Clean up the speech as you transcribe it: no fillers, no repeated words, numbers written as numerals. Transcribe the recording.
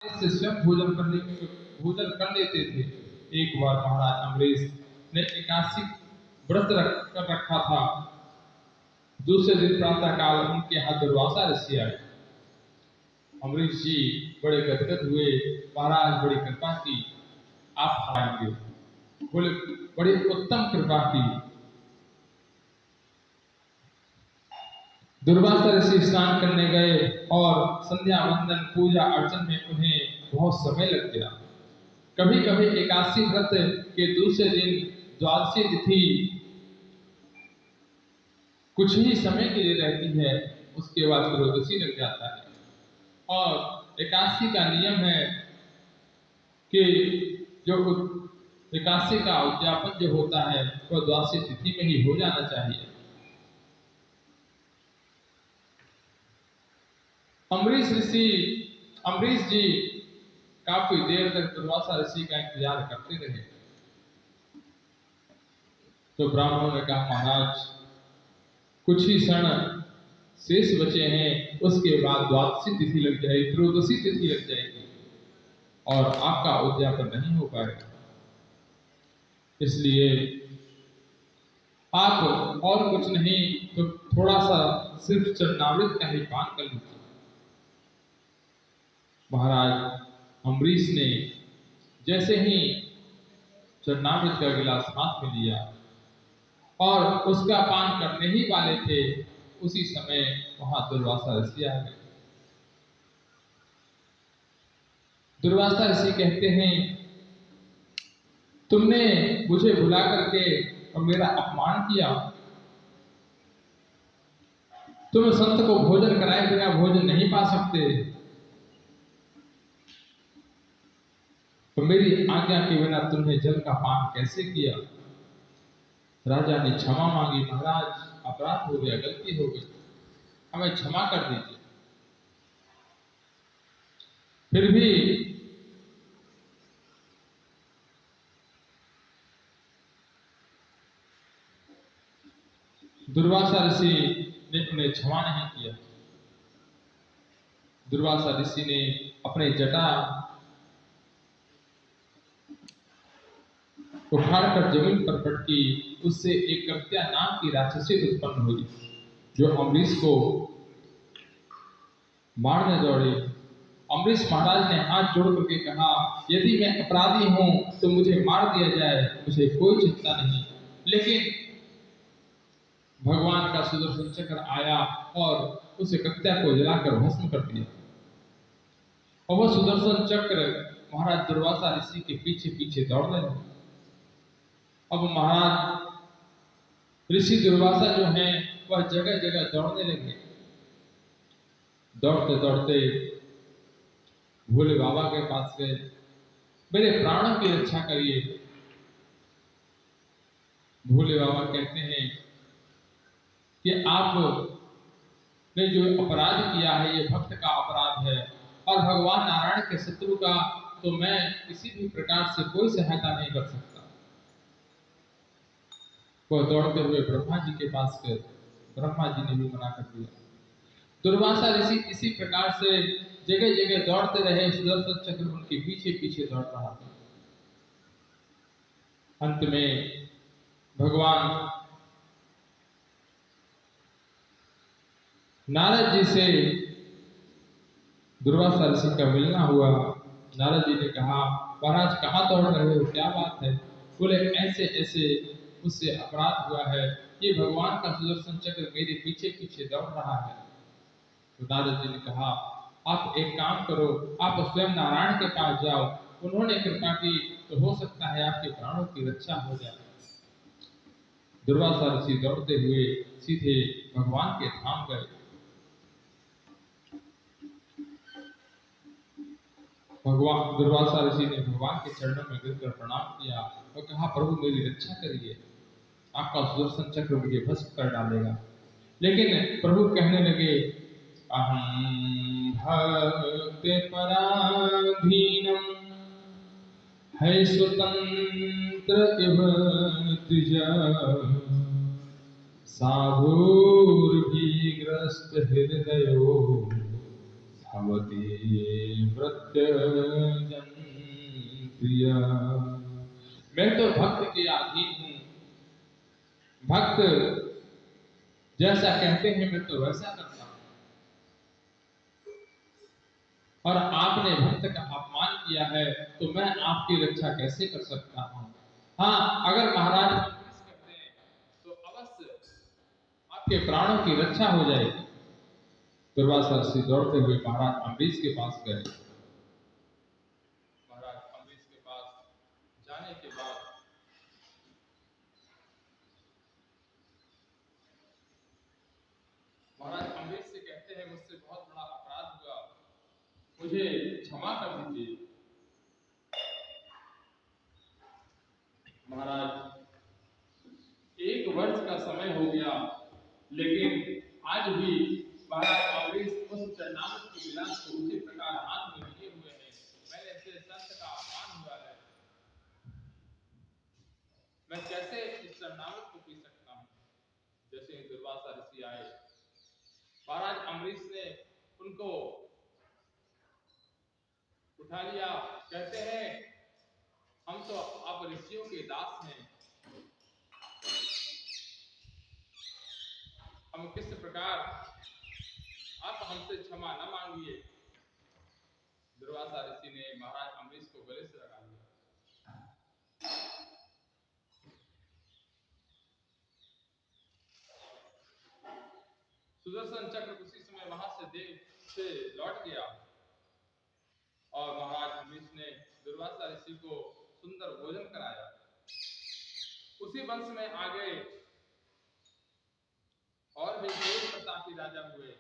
से स्वयं भोजन कर लेते थे। एक बार महाराज अम्बरीश ने एकादशी व्रत कर रखा था। दूसरे दिन प्रातः काल उनके यहाँ दुर्वासा ऋषि आए। अम्बरीश जी बड़े गदगद हुए, महाराज बड़ी कृपा की, आप खाएंगे। बोले बड़ी उत्तम कृपा की। दुर्वासा ऋषि स्नान करने गए और संध्या वंदन पूजा अर्चन में उन्हें बहुत समय लग गया। कभी कभी एकादशी व्रत के दूसरे दिन द्वादशी तिथि कुछ ही समय के लिए रहती है, उसके बाद त्रयोदशी लग जाता है। और एकादशी का नियम है कि जो एकादशी का उद्यापन जो होता है वह द्वादशी तिथि में ही हो जाना चाहिए। अम्बरीश जी काफी देर तक दुर्वासा ऋषि का इंतजार करते रहे। तो ब्राह्मणों ने कहा, महाराज कुछ ही क्षण शेष बचे हैं, उसके बाद द्वादशी तिथि लग जाएगी, त्रयोदशी तिथि लग जाएगी और आपका उद्यापन नहीं हो पाएगा। इसलिए आप और कुछ नहीं तो थोड़ा सा सिर्फ चरणामृत का ही पान कर लीजिए। महाराज अम्बरीश ने जैसे ही चरणामृत का गिलास हाथ में लिया और उसका पान करने ही वाले थे, उसी समय वहां दुर्वासा ऋषि आ गए। दुर्वासा ऋषि कहते हैं, तुमने मुझे बुला करके और मेरा अपमान किया। तुम संत को भोजन कराए बिना भोजन नहीं पा सकते, तो मेरी आज्ञा के बिना तुमने जल का पान कैसे किया? राजा ने क्षमा मांगी, महाराज अपराध हो गया, गलती हो गई, हमें क्षमा कर दीजिए। फिर भी दुर्वासा ऋषि ने उन्हें क्षमा नहीं किया। दुर्वासा ऋषि ने अपने जटा उखाड़कर जमीन पर पटकी, उससे एक कृत्या नाम की राक्षसी उत्पन्न हुई जो अम्बरीश को मारने दौड़ी। अम्बरीश महाराज ने हाथ जोड़ करके कहा, यदि मैं अपराधी हूं तो मुझे मार दिया जाए, मुझे कोई चिंता नहीं। लेकिन भगवान का सुदर्शन चक्र आया और उस कृत्या को जलाकर भस्म कर दिया। और वह सुदर्शन चक्र महाराज दुर्वासा ऋषि के पीछे पीछे दौड़ने लगे। अब महाराज ऋषि दुर्वासा जो हैं वह जगह जगह दौड़ने लगे। दौड़ते दौड़ते भोले बाबा के पास गए, मेरे प्राणों की रक्षा करिए। भोले बाबा कहते हैं कि आपने जो अपराध किया है ये भक्त का अपराध है और भगवान नारायण के शत्रु का तो मैं किसी भी प्रकार से कोई सहायता नहीं कर सकता। वह दौड़ते हुए ब्रह्मा जी के पास गए, ब्रह्मा जी ने भी मना कर दिया। दुर्वासा ऋषि इसी प्रकार से जगह जगह दौड़ते रहे, सुदर्शन चक्र उनके पीछे पीछे दौड़ रहा था। अंत में भगवान नारद जी से दुर्वासा ऋषि का मिलना हुआ। नारद जी ने कहा, महाराज कहाँ दौड़ रहे हो, क्या बात है? बोले ऐसे ऐसे उससे अपराध हुआ है, ये भगवान का सुदर्शन चक्र मेरे पीछे पीछे दौड़ रहा है। तो नारद जी ने कहा, आप एक काम करो, आप स्वयं नारायण के पास जाओ, उन्होंने कृपा की तो हो सकता है आपके प्राणों की रक्षा हो जाए। दुर्वासा ऋषि दौड़ते हुए सीधे भगवान के धाम गए। भगवान दुर्वासा ऋषि ने भगवान के चरणों में गिरकर प्रणाम किया और कहा, प्रभु मेरी रक्षा करिए, आपका सुदर्शन चक्र मुझे भस्म कर डालेगा। लेकिन प्रभु कहने लगे, अहं भक्त पराधीनम है स्वतंत्र इव द्विजा साभूर्भिग्रस्त हृदयो अवति वृद्धजन प्रिया। मैं तो भक्त के अधीन हूँ, भक्त जैसा कहते हैं मैं तो वैसा करता हूँ, और आपने भक्त का अपमान किया है तो मैं आपकी रक्षा कैसे कर सकता हूँ। हाँ, अगर महाराज अम्बरीश कहते हैं तो अवश्य आपके प्राणों की रक्षा हो जाएगी। दुर्वासा ऋषि दौड़ते हुए महाराज अम्बरीश के पास गए। महाराज अम्बरीश के पास जाने के बाद महाराज अम्बरीश से कहते हैं मुझसे बहुत बड़ा अपराध हुआ, मुझे क्षमा कर दीजिए। महाराज 1 वर्ष का समय हो गया, लेकिन आज भी महाराज अम्बरीश उस चरणामृत के गिलास को उसी प्रकार हाथ में लिए हुए हैं। मैंने इसे संत का अपमान हुआ है, मैं कैसे इस चरणामृत को पी सकता हूँ। जैसे ही दुर्वासा ऋषि आए, महाराज अम्बरीश ने उनको उठा लिया। कहते हैं हम तो आप ऋषियों के दास हैं, हम किस प्रकार, आप हमसे क्षमा न मांगिए। दुर्वासा ऋषि ने महाराज अम्बरीश को गले से लगा लिया। सुदर्शन चक्र उसी समय वहां से देव से लौट गया और महाराज अम्बरीश ने दुर्वासा ऋषि को सुंदर भोजन कराया। उसी वंश में आगे और भी तेज प्रतापी राजा हुए।